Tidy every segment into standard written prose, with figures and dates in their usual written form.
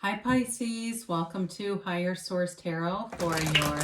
Hi Pisces, welcome to Higher Source Tarot for your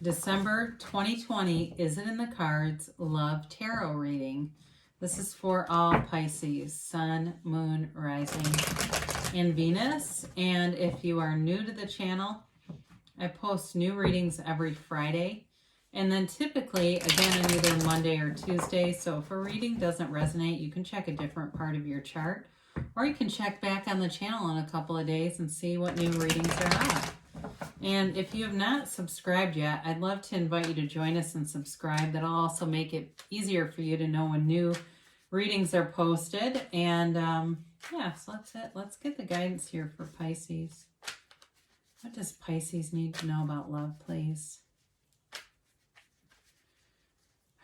December 2020 Is It in the Cards Love Tarot reading. This is for all Pisces, Sun, Moon, Rising, and Venus. And if you are new to the channel, I post new readings every Friday. And then typically, again, on either Monday or Tuesday. So if a reading doesn't resonate, you can check a different part of your chart. Or you can check back on the channel in a couple of days and see what new readings are up. And if you have not subscribed yet, I'd love to invite you to join us and subscribe. That'll also make it easier for you to know when new readings are posted. And yeah, so that's it. Let's get the guidance here for Pisces. What does Pisces need to know about love, please?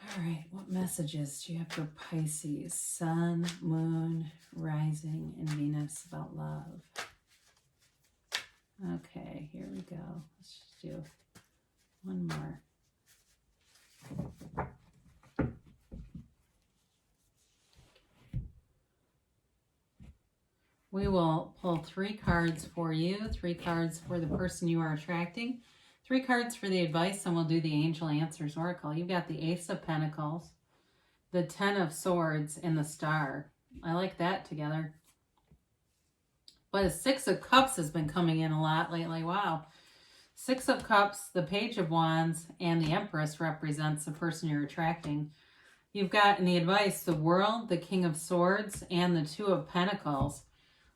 All right, what messages do you have for Pisces, Sun, Moon, Rising, and Venus about love? Okay, here we go. Let's just do one more. We will pull 3 cards for you, 3 cards for the person you are attracting, 3 cards for the advice, and we'll do the Angel Answers Oracle. You've got the Ace of Pentacles, the 10 of Swords, and the Star. I like that together. But the 6 of Cups has been coming in a lot lately. Wow. 6 of Cups, the Page of Wands, and the Empress represents the person you're attracting. You've got in the advice the World, the King of Swords, and the 2 of Pentacles.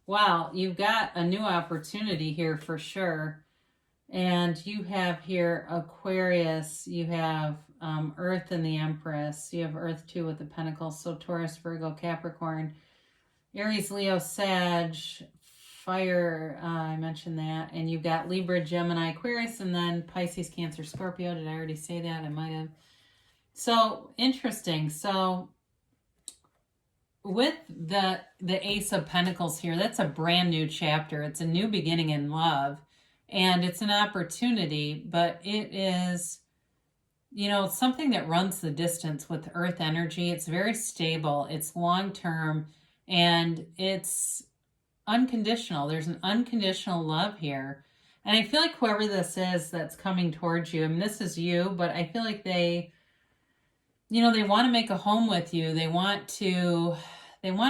Wow, you've got a new opportunity here for sure. And you have here Aquarius, you have Earth and the Empress, you have Earth too with the Pentacles, so Taurus, Virgo, Capricorn, Aries, Leo, Sag, Fire, I mentioned that, and you've got Libra, Gemini, Aquarius, and then Pisces, Cancer, Scorpio. Did I already say that? I might have. So, interesting. So, with the Ace of Pentacles here, that's a brand new chapter. It's a new beginning in love. And it's an opportunity, but it is, you know, something that runs the distance with Earth energy. It's very stable. It's long-term, and it's unconditional. There's an unconditional love here. And I feel like whoever this is that's coming towards you, I mean, this is you, but I feel like they, you know, they want to make a home with you. They want to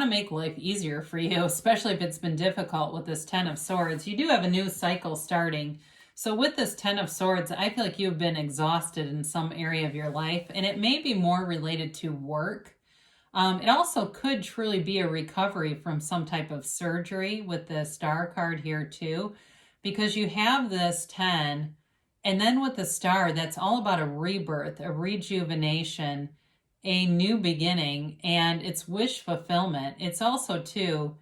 make life easier for you, especially if it's been difficult with this 10 of Swords. You do have a new cycle starting. So with this 10 of Swords, I feel like you've been exhausted in some area of your life, and it may be more related to work. It also could truly be a recovery from some type of surgery with the Star card here too, because you have this 10, and then with the Star, that's all about a rebirth, a rejuvenation, a new beginning, and it's wish fulfillment. It's also too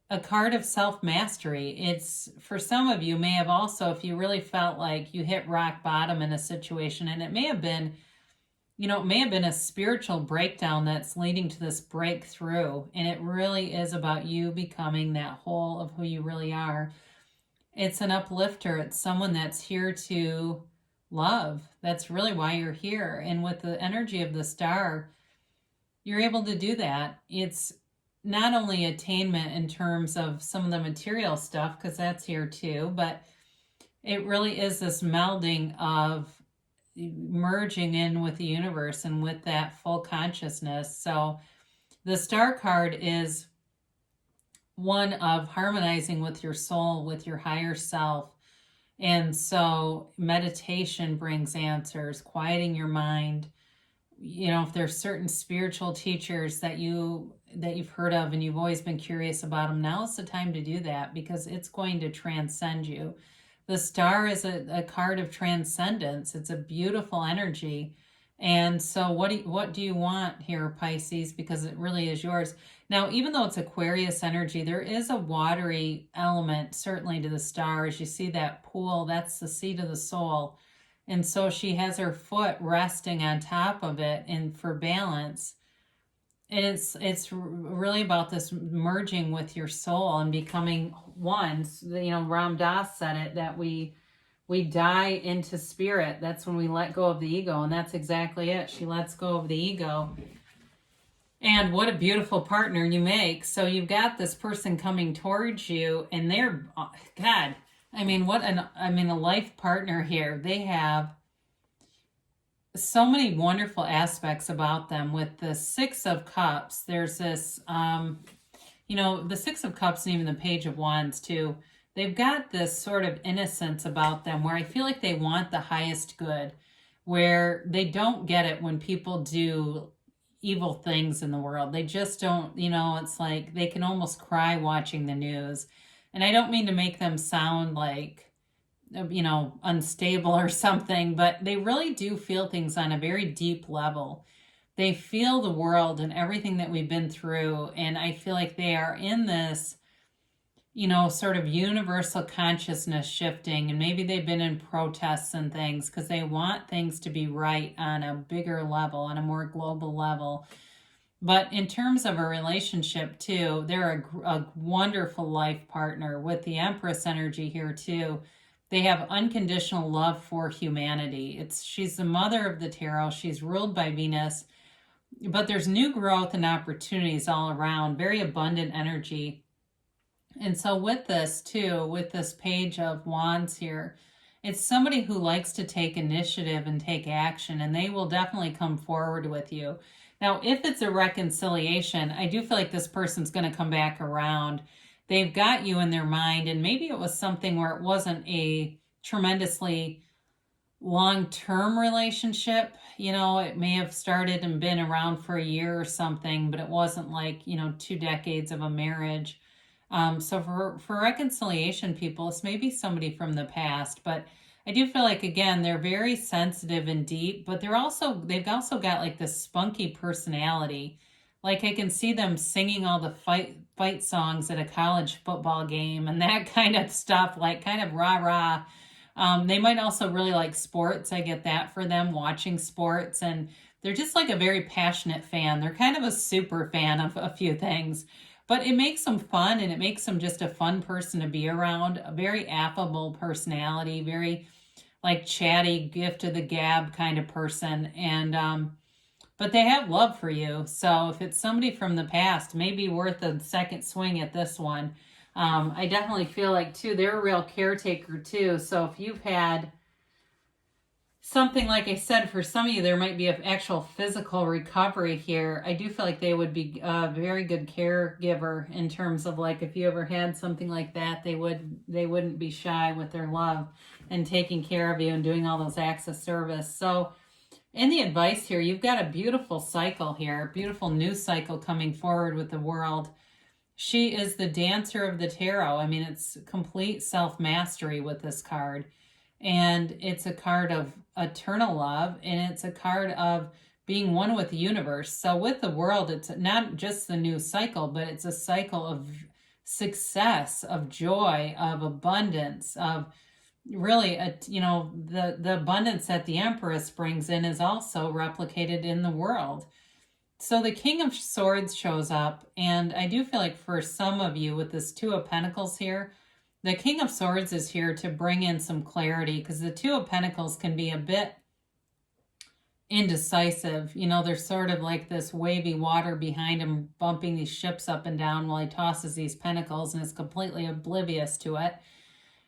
a card of self-mastery. It's, for some of you, may have also, if you really felt like you hit rock bottom in a situation, and it may have been, you know, it may have been a spiritual breakdown that's leading to this breakthrough, and it really is about you becoming that whole of who you really are. It's an uplifter. It's someone that's here to love. That's really why you're here. And with the energy of the Star, you're able to do that. It's not only attainment in terms of some of the material stuff, because that's here too, but it really is this melding of merging in with the universe and with that full consciousness. So the Star card is one of harmonizing with your soul, with your higher self. And so meditation brings answers, quieting your mind. You know, if there's certain spiritual teachers that you've heard of and you've always been curious about them, now's the time to do that, because it's going to transcend you. The Star is a card of transcendence. It's a beautiful energy. And so what do you want here, Pisces? Because it really is yours. Now, even though it's Aquarius energy, there is a watery element, certainly, to the Star. As you see that pool, that's the seat of the soul. And so she has her foot resting on top of it, and for balance. And it's really about this merging with your soul and becoming one. You know, Ram Dass said it, that we die into spirit. That's when we let go of the ego, and that's exactly it. She lets go of the ego. And what a beautiful partner you make. So you've got this person coming towards you, and they're, God, I mean, a life partner here. They have so many wonderful aspects about them. With the Six of Cups, there's this, the Six of Cups and even the Page of Wands too. They've got this sort of innocence about them where I feel like they want the highest good, where they don't get it when people do evil things in the world. They just don't, it's like they can almost cry watching the news. And I don't mean to make them sound like, unstable or something, but they really do feel things on a very deep level. They feel the world and everything that we've been through. And I feel like they are in this, sort of universal consciousness shifting. And maybe they've been in protests and things because they want things to be right on a bigger level, on a more global level. But in terms of a relationship too, they're a wonderful life partner with the Empress energy here too. They have unconditional love for humanity. She's the mother of the tarot. She's ruled by Venus, but there's new growth and opportunities all around, very abundant energy. And so with this too, with this Page of Wands here, it's somebody who likes to take initiative and take action, and they will definitely come forward with you. Now, if it's a reconciliation, I do feel like this person's going to come back around. They've got you in their mind, and maybe it was something where it wasn't a tremendously long-term relationship. It may have started and been around for a year or something, but it wasn't like, 2 decades of a marriage. So for reconciliation people, it's maybe somebody from the past, but I do feel like, again, they're very sensitive and deep, but they've also got like this spunky personality. Like I can see them singing all the fight songs at a college football game and that kind of stuff, like kind of rah-rah. They might also really like sports. I get that for them, watching sports, and they're just like a very passionate fan. They're kind of a super fan of a few things. But it makes them fun, and it makes them just a fun person to be around. A very affable personality, very like chatty, gift of the gab kind of person. And but they have love for you. So if it's somebody from the past, maybe worth a second swing at this one. I definitely feel like too, they're a real caretaker too. So if you've had something, like I said, for some of you, there might be an actual physical recovery here. I do feel like they would be a very good caregiver in terms of like if you ever had something like that, they wouldn't be shy with their love and taking care of you and doing all those acts of service. So in the advice here, you've got a beautiful cycle here, a beautiful new cycle coming forward with the world. She is the dancer of the tarot. I mean, it's complete self-mastery with this card. And it's a card of eternal love, and it's a card of being one with the universe. So with the world, it's not just the new cycle, but it's a cycle of success, of joy, of abundance, of really, the abundance that the Empress brings in is also replicated in the world. So the King of Swords shows up, and I do feel like for some of you with this Two of Pentacles here, the King of Swords is here to bring in some clarity, because the Two of Pentacles can be a bit indecisive. There's sort of like this wavy water behind him bumping these ships up and down while he tosses these pentacles and is completely oblivious to it.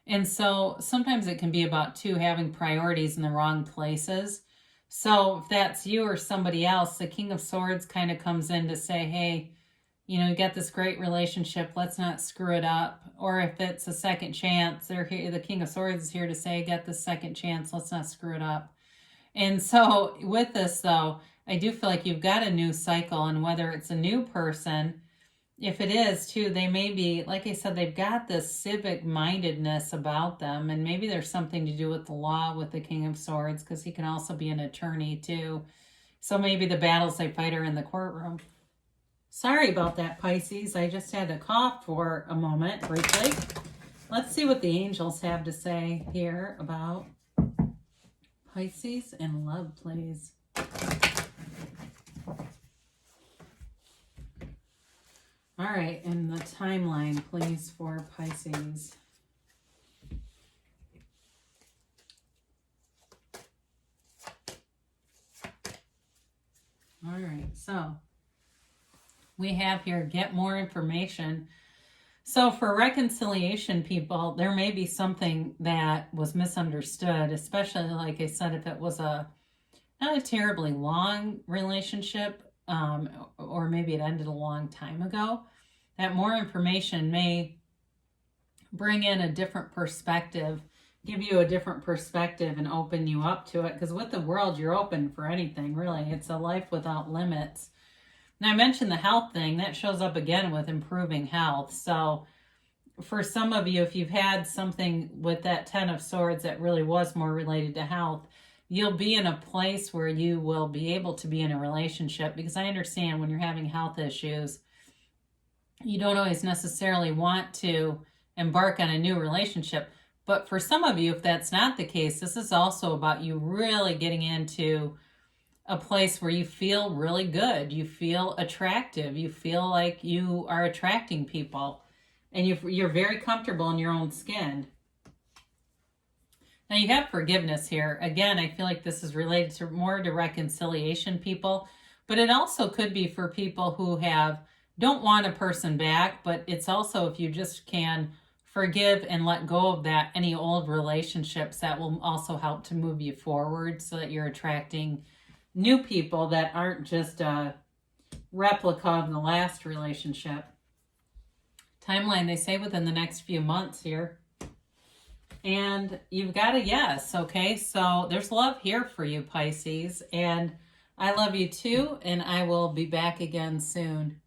And so sometimes it can be about two having priorities in the wrong places. So if that's you or somebody else, the King of Swords kind of comes in to say, hey, you got this great relationship, let's not screw it up. Or if it's a second chance, they're here, the King of Swords is here to say, get the second chance, let's not screw it up. And so with this though, I do feel like you've got a new cycle, and whether it's a new person, if it is too, they may be, like I said, they've got this civic mindedness about them, and maybe there's something to do with the law with the King of Swords, because he can also be an attorney too. So maybe the battles they fight are in the courtroom. Sorry about that, Pisces. I just had to cough for a moment briefly. Let's see what the angels have to say here about Pisces and love, please. All right, and the timeline, please, for Pisces. All right, so We have here, get more information. So for reconciliation, people, there may be something that was misunderstood, especially, like I said, if it was not a terribly long relationship, or maybe it ended a long time ago. That more information may bring in a different perspective, give you a different perspective and open you up to it. Because with the world, you're open for anything, really. It's a life without limits. And I mentioned the health thing. That shows up again with improving health. So for some of you, if you've had something with that Ten of Swords that really was more related to health, you'll be in a place where you will be able to be in a relationship. Because I understand when you're having health issues, you don't always necessarily want to embark on a new relationship. But for some of you, if that's not the case, this is also about you really getting into a place where you feel really good. You feel attractive. You feel like you are attracting people. And you're very comfortable in your own skin. Now you have forgiveness here. Again, I feel like this is related to more to reconciliation, people. But it also could be for people who don't want a person back. But it's also if you just can forgive and let go of that, any old relationships, that will also help to move you forward so that you're attracting new people that aren't just a replica of the last relationship. Timeline, they say within the next few months here. And you've got a yes, okay? So there's love here for you, Pisces. And I love you too, and I will be back again soon.